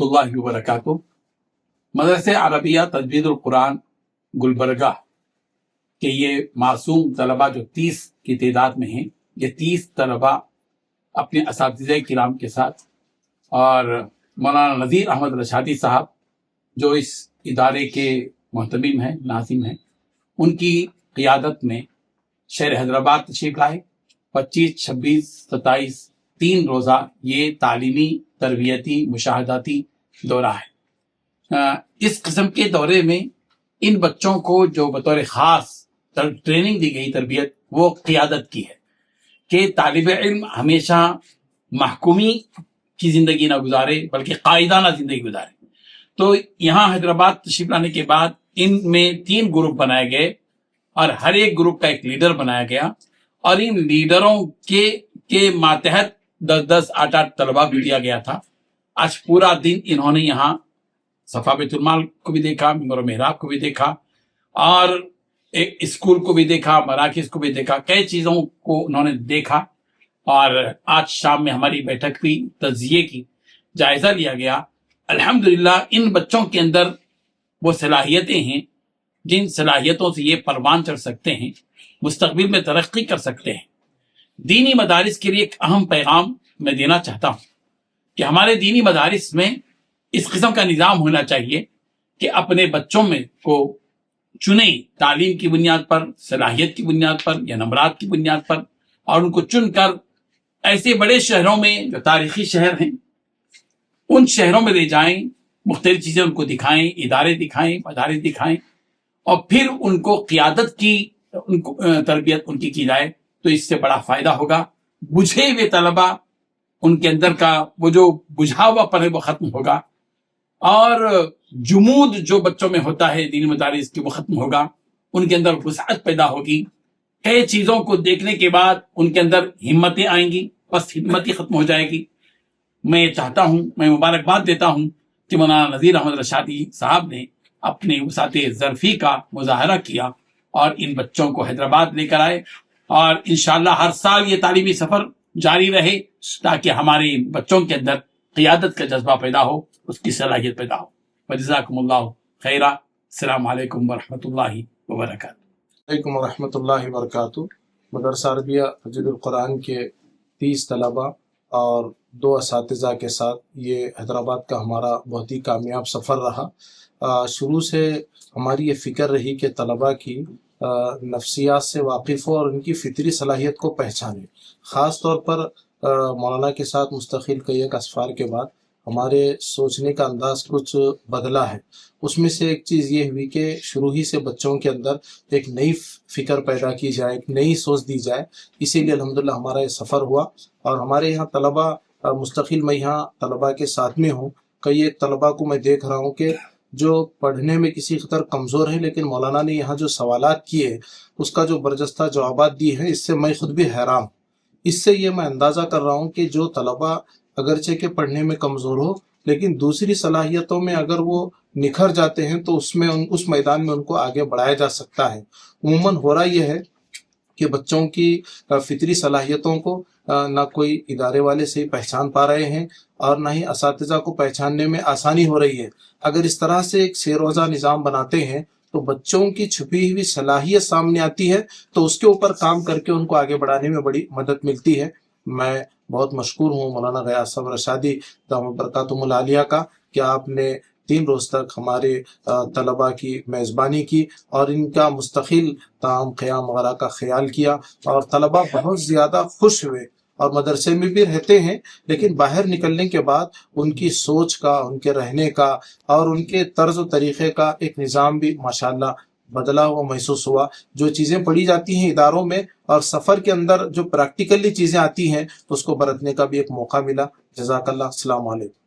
रहमतुल्लाहि व बरकातुहू। मदरसे अरबिया तजवीदुल कुरान गुलबर्गा के ये मासूम तलबा जो 30 की तादाद में हैं, ये 30 तलबा अपने असातिज़े किराम के साथ और मौलाना नज़ीर अहमद रशादी साहब जो इस इदारे के मोहतमिम हैं, नाज़िम हैं, उनकी क़ियादत में शहर हैदराबाद तशरीफ़ लाए। 25, 26, 27 3 रोज़ा ये तालीमी तरबियती मुशाहदाती दौरा है। इस किस्म के दौरे में इन बच्चों को जो बतौर ख़ास ट्रेनिंग दी गई तरबियत वो क़ियादत की है कि तालिब इल्म हमेशा महकूमी की ज़िंदगी ना गुजारे बल्कि कायदाना ज़िंदगी गुजारे। तो यहाँ हैदराबाद तशरीफ़ लाने के बाद इनमें 3 ग्रुप बनाए गए और हर एक ग्रुप का एक लीडर बनाया गया और इन लीडरों के मातहत 10-10, 8-8 तलबा भी दिया गया था। आज पूरा दिन इन्होंने यहाँ सफा बैतुल माल को भी देखा, मिंबर मेहराब को भी देखा और एक स्कूल को भी देखा, मराकिज़ को भी देखा, कई चीज़ों को उन्होंने देखा। और आज शाम में हमारी बैठक हुई, तज़किये की जायज़ा लिया गया। अल्हम्दुलिल्लाह इन बच्चों के अंदर वो सलाहियतें हैं जिन सलाहियतों से ये परवान चढ़ सकते हैं, मुस्तक़बिल में तरक्की कर सकते हैं। दीनी मदारिस के लिए एक अहम पैगाम मैं देना चाहता हूँ कि हमारे दीनी मदारिस में इस किस्म का निज़ाम होना चाहिए कि अपने बच्चों में को चुने तालीम की बुनियाद पर, सलाहियत की बुनियाद पर या नंबरात की बुनियाद पर, और उनको चुनकर ऐसे बड़े शहरों में जो तारीखी शहर हैं उन शहरों में ले जाएं, मुख्तलिफ चीज़ें उनको दिखाएं, इदारे दिखाएं, मदारिस दिखाएं और फिर उनको क़ियादत की उनको तरबियत उनकी की जाए तो इससे बड़ा फ़ायदा होगा। बुझे हुए तलबा उनके अंदर का वो जो बुझा हुआपन है वो ख़त्म होगा और जुमूद जो बच्चों में होता है दीनी मदारिस की वो ख़त्म होगा। उनके अंदर वुसअत पैदा होगी, कई चीज़ों को देखने के बाद उनके अंदर हिम्मतें आएंगी, बस हिम्मत ही ख़त्म हो जाएगी। मैं चाहता हूँ, मैं मुबारकबाद देता हूँ कि मौलाना नज़ीर अहमद रशादी साहब ने अपने वसाते ज़रफ़ी का मुज़ाहरा किया और इन बच्चों को हैदराबाद लेकर आए और इंशाअल्लाह हर साल ये तालीमी सफ़र जारी रहे ताकि हमारे बच्चों के अंदर क़ियादत का जज्बा पैदा हो, उसकी सलाहियत पैदा हो। वजज़ाकुमुल्लाहु खैरा। अस्सलामु अलैकुम वरहमतुल्लाहि वबरकातुहू। अलैकुम वरहमतुल्लाहि वबरकातुहू। मदरसा अरबिया तजवीदुल कुरान के 30 तलबा और 2 असातिज़ा के साथ ये हैदराबाद का हमारा बहुत ही कामयाब सफ़र रहा। शुरू से हमारी ये फ़िक्र रही कि तलबा की नफ्सियात से वाकिफ़ हो और उनकी फ़ितरी सलाहियत को पहचाने। ख़ास तौर पर मौलाना के साथ मुस्तक़िल कई एक असफ़ार के बाद हमारे सोचने का अंदाज़ कुछ बदला है। उसमें से एक चीज़ ये हुई कि शुरू ही से बच्चों के अंदर एक नई फ़िक्र पैदा की जाए, एक नई सोच दी जाए। इसीलिए अल्हम्दुलिल्लाह हमारा ये सफ़र हुआ और हमारे यहाँ तलबा मुस्तक़िल मैं यहाँ तलबा के साथ में हूँ। कई एक तलबा को मैं देख रहा हूँ कि जो पढ़ने में किसी कदर कमज़ोर है, लेकिन मौलाना ने यहाँ जो सवालात किए उसका जो बरजस्ता जवाबात दिए हैं, इससे मैं खुद भी हैरान। इससे ये मैं अंदाज़ा कर रहा हूँ कि जो तलबा अगरचे के पढ़ने में कमज़ोर हो लेकिन दूसरी सलाहियतों में अगर वो निखर जाते हैं तो उसमें उस मैदान में उनको आगे बढ़ाया जा सकता है। उमूमन हो रहा यह है कि बच्चों की फितरी सलाहियतों को ना कोई इदारे वाले सही पहचान पा रहे हैं और ना ही असातिज़ा को पहचानने में आसानी हो रही है। अगर इस तरह से एक शेरोज़ा निज़ाम बनाते हैं तो बच्चों की छुपी हुई सलाहियत सामने आती है तो उसके ऊपर काम करके उनको आगे बढ़ाने में बड़ी मदद मिलती है। मैं बहुत मशकूर हूँ मौलाना ग़ियास साहब रशादी दामत बरकातुहुल आलिया का कि आपने 3 रोज़ तक हमारे तलबा की मेज़बानी की और इनका मुस्तक़िल ताम क़याम वगैरह का ख्याल किया और तलबा बहुत ज़्यादा खुश हुए और मदरसे में भी रहते हैं लेकिन बाहर निकलने के बाद उनकी सोच का, उनके रहने का और उनके तर्ज़ व तरीक़े का एक निज़ाम भी माशाअल्लाह बदला हुआ महसूस हुआ। जो चीज़ें पढ़ी जाती हैं इदारों में और सफ़र के अंदर जो प्रैक्टिकली चीज़ें आती हैं उसको बरतने का भी एक मौका मिला। जज़ाकल्लाह। अस्सलामु अलैकुम।